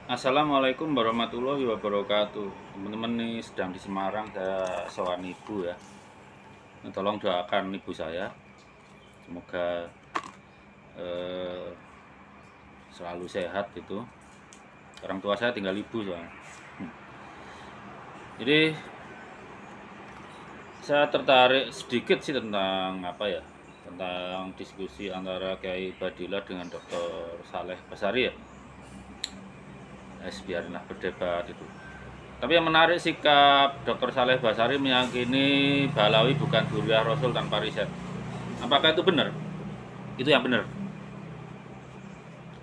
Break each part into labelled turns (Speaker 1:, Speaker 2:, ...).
Speaker 1: Assalamualaikum warahmatullahi wabarakatuh. Teman-teman nih sedang di Semarang, saya sewan ibu ya. Tolong doakan ibu saya. Semoga eh, selalu sehat gitu. Orang tua saya tinggal ibu soalnya. Jadi saya tertarik sedikit sih tentang apa ya? Tentang diskusi antara Kiai Badillah dengan Dr. Saleh Basari ya. Biarinlah berdebat itu. Tapi yang menarik sikap Dr. Saleh Basari meyakini Balawi bukan Duriah Rasul tanpa riset. Apakah itu benar? Itu yang benar.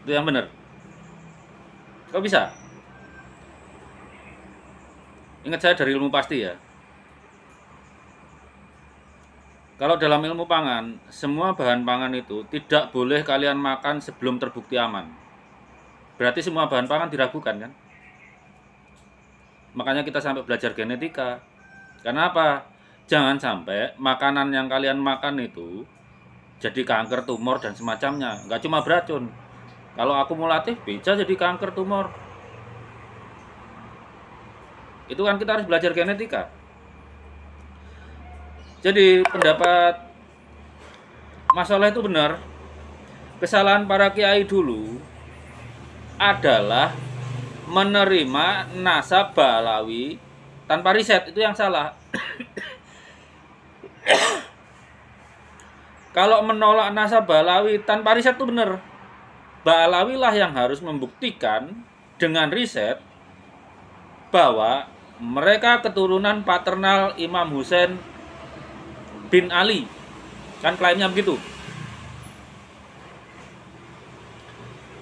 Speaker 1: Itu yang benar. Kok bisa? Ingat saya dari ilmu pasti ya. Kalau dalam ilmu pangan, semua bahan pangan itu tidak boleh kalian makan sebelum terbukti aman. Berarti semua bahan pangan diragukan kan? Makanya kita sampai belajar genetika. Karena apa? Jangan sampai makanan yang kalian makan itu jadi kanker, tumor, dan semacamnya. Nggak cuma beracun. Kalau akumulatif bisa jadi kanker, tumor. Itu kan kita harus belajar genetika. Jadi pendapat masalah itu benar. Kesalahan para kiai dulu adalah menerima nasab Balawi tanpa riset, itu yang salah. Kalau menolak nasab Balawi tanpa riset itu benar. Balawi lah yang harus membuktikan dengan riset bahwa mereka keturunan paternal Imam Husain bin Ali. Kan klaimnya begitu.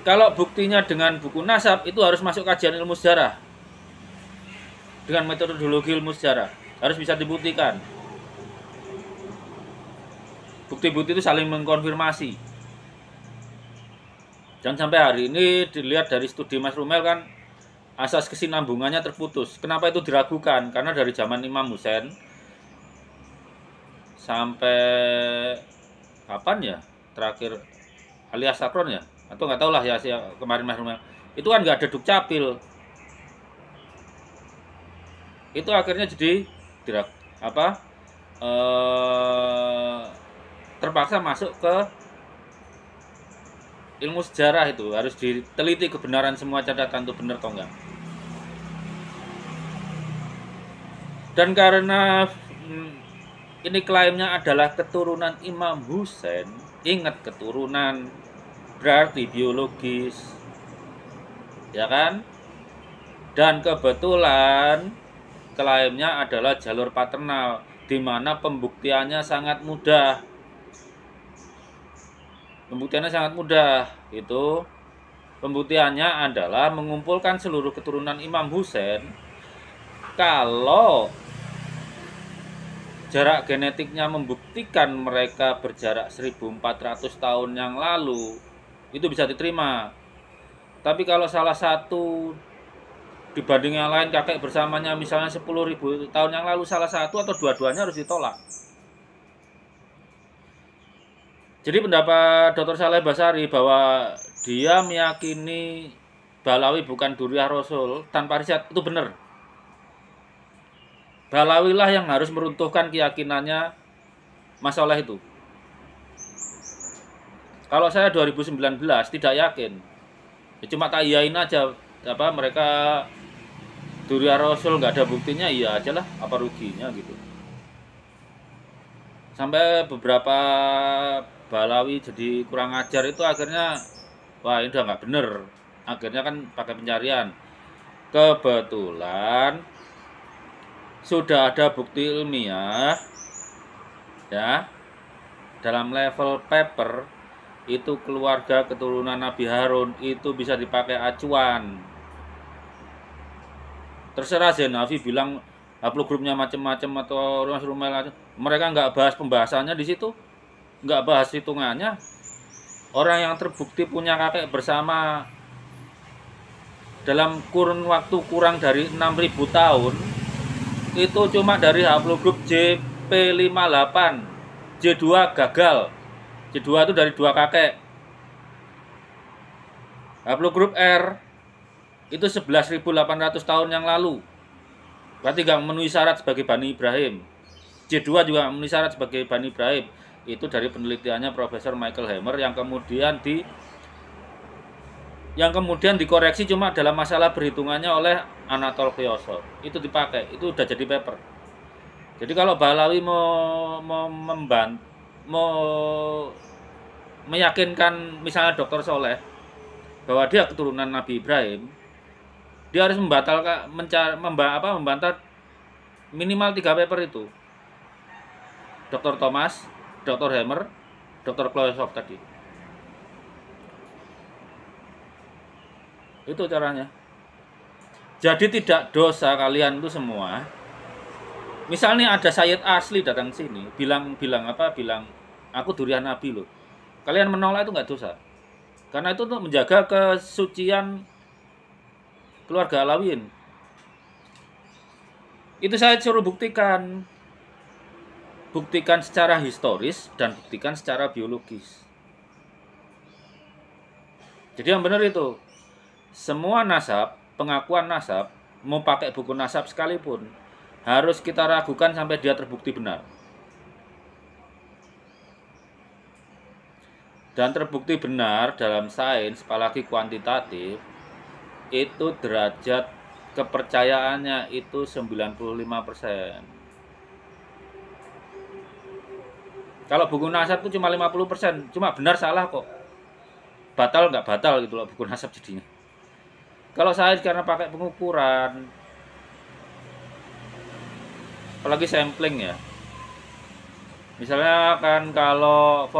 Speaker 1: Kalau buktinya dengan buku nasab, itu harus masuk kajian ilmu sejarah. Dengan metodologi ilmu sejarah. Harus bisa dibuktikan. Bukti-bukti itu saling mengkonfirmasi. Jangan sampai hari ini dilihat dari studi Mas Rumel kan, asas kesinambungannya terputus. Kenapa itu diragukan? Karena dari zaman Imam Husain sampai kapan ya? Terakhir alias Sakron ya? Atau nggak tahu lah ya kemarin Mas Rumel. Itu kan nggak ada dukcapil. Itu akhirnya jadi terpaksa masuk ke ilmu sejarah, itu harus diteliti kebenaran semua catatan itu benar atau enggak. Dan karena ini klaimnya adalah keturunan Imam Husain, ingat keturunan berarti biologis, ya kan? Dan kebetulan klaimnya adalah jalur paternal, di mana pembuktiannya sangat mudah. Pembuktiannya sangat mudah. Itu pembuktiannya adalah mengumpulkan seluruh keturunan Imam Husain. Kalau jarak genetiknya membuktikan mereka berjarak 1400 tahun yang lalu, itu bisa diterima. Tapi kalau salah satu dibanding yang lain kakek bersamanya misalnya 10.000 tahun yang lalu, salah satu atau dua-duanya harus ditolak. Jadi pendapat Dr. Saleh Basari bahwa dia meyakini Balawi bukan Duriah Rasul tanpa riset, itu benar. Balawi lah yang harus meruntuhkan keyakinannya masalah itu. Kalau saya 2019 tidak yakin, ya cuma tak iyain aja, mereka Duriah Rasul nggak ada buktinya, iya aja lah, apa ruginya gitu. Sampai beberapa Balawi jadi kurang ajar itu akhirnya, wah ini udah nggak bener. Akhirnya kan pakai pencarian. Kebetulan sudah ada bukti ilmiah ya, dalam level paper itu keluarga keturunan Nabi Harun itu bisa dipakai acuan. Terserah Zenavi bilang haplogrupnya macam-macam atau rumah mereka nggak bahas pembahasannya di situ, nggak bahas hitungannya. Orang yang terbukti punya kakek bersama dalam kurun waktu kurang dari 6.000 tahun itu cuma dari haplogrup JP58. J2 gagal. J2 itu dari dua kakek. Haplogrup R itu 11.800 tahun yang lalu. Berarti nggak memenuhi syarat sebagai Bani Ibrahim. J2 juga nggak memenuhi syarat sebagai Bani Ibrahim. Itu dari penelitiannya Profesor Michael Hammer yang kemudian dikoreksi cuma dalam masalah perhitungannya oleh Anatol Kyosor. Itu dipakai, itu udah jadi paper. Jadi kalau Bahlawi mau meyakinkan misalnya Dr. Soleh bahwa dia keturunan Nabi Ibrahim, dia harus membantah minimal 3 paper itu. Dr. Thomas, Dr. Hammer, Dr. Kloesov tadi. Itu caranya. Jadi tidak dosa kalian itu semua. Misalnya ada Sayyid Asli datang sini, bilang aku durian Nabi loh. Kalian menolak itu nggak dosa. Karena itu untuk menjaga kesucian keluarga Alawiyin. Itu saya suruh buktikan. Buktikan secara historis dan buktikan secara biologis. Jadi yang benar itu, semua nasab, pengakuan nasab, mau pakai buku nasab sekalipun, harus kita ragukan sampai dia terbukti benar. Dan terbukti benar dalam sains, apalagi kuantitatif, itu derajat kepercayaannya itu 95%. Kalau buku nasab itu cuma 50%, cuma benar salah kok. Batal nggak batal gitu loh buku nasab jadinya. Kalau sains karena pakai pengukuran, apalagi sampling ya. Misalnya kan kalau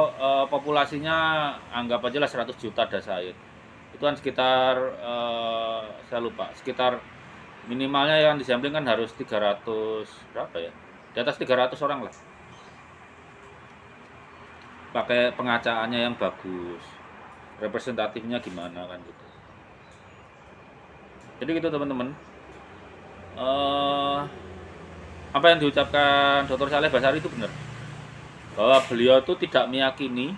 Speaker 1: populasinya anggap aja lah 100 juta ada sains. Itu kan sekitar saya lupa, sekitar minimalnya yang disampling kan harus 300 berapa ya? Di atas 300 orang lah. Pakai pengacaannya yang bagus, representatifnya gimana kan gitu. Jadi gitu teman-teman. Apa yang diucapkan Dr. Saleh Basari itu benar, bahwa beliau itu tidak meyakini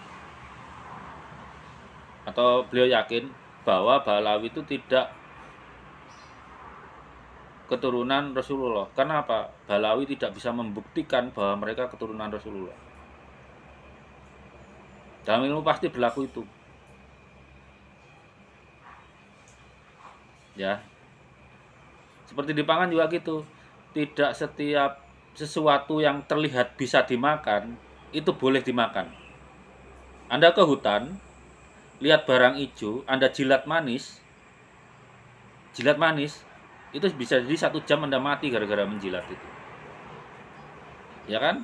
Speaker 1: atau beliau yakin bahwa Bahlawi itu tidak keturunan Rasulullah. Karena apa? Bahlawi tidak bisa membuktikan bahwa mereka keturunan Rasulullah. Dalam ilmu pasti berlaku itu. Ya. Seperti di pangan juga gitu. Tidak setiap sesuatu yang terlihat bisa dimakan itu boleh dimakan. Anda ke hutan, lihat barang hijau, Anda jilat manis, itu bisa jadi 1 jam Anda mati gara-gara menjilat itu. Ya kan?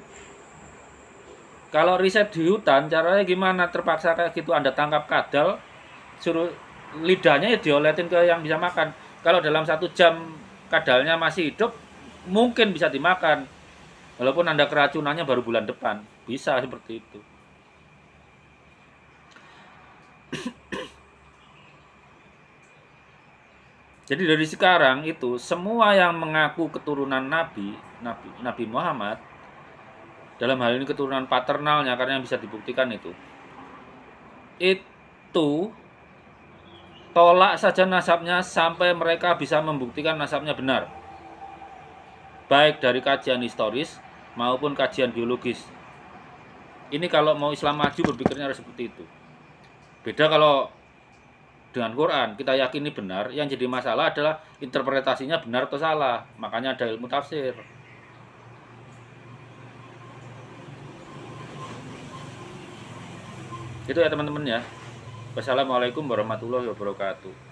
Speaker 1: Kalau riset di hutan, caranya gimana? Terpaksa kayak gitu, Anda tangkap kadal, suruh lidahnya ya dioletin ke yang bisa makan. Kalau dalam 1 jam kadalnya masih hidup, mungkin bisa dimakan. Walaupun Anda keracunannya baru bulan depan. Bisa seperti itu. Jadi dari sekarang itu, semua yang mengaku keturunan Nabi Muhammad, dalam hal ini keturunan paternalnya, karena yang bisa dibuktikan itu tolak saja nasabnya sampai mereka bisa membuktikan nasabnya benar, baik dari kajian historis maupun kajian biologis. Ini kalau mau Islam maju berpikirnya harus seperti itu. Beda kalau dengan Quran, kita yakin ini benar, yang jadi masalah adalah interpretasinya benar atau salah. Makanya ada ilmu tafsir. Itu ya teman-teman ya. Wassalamualaikum warahmatullahi wabarakatuh.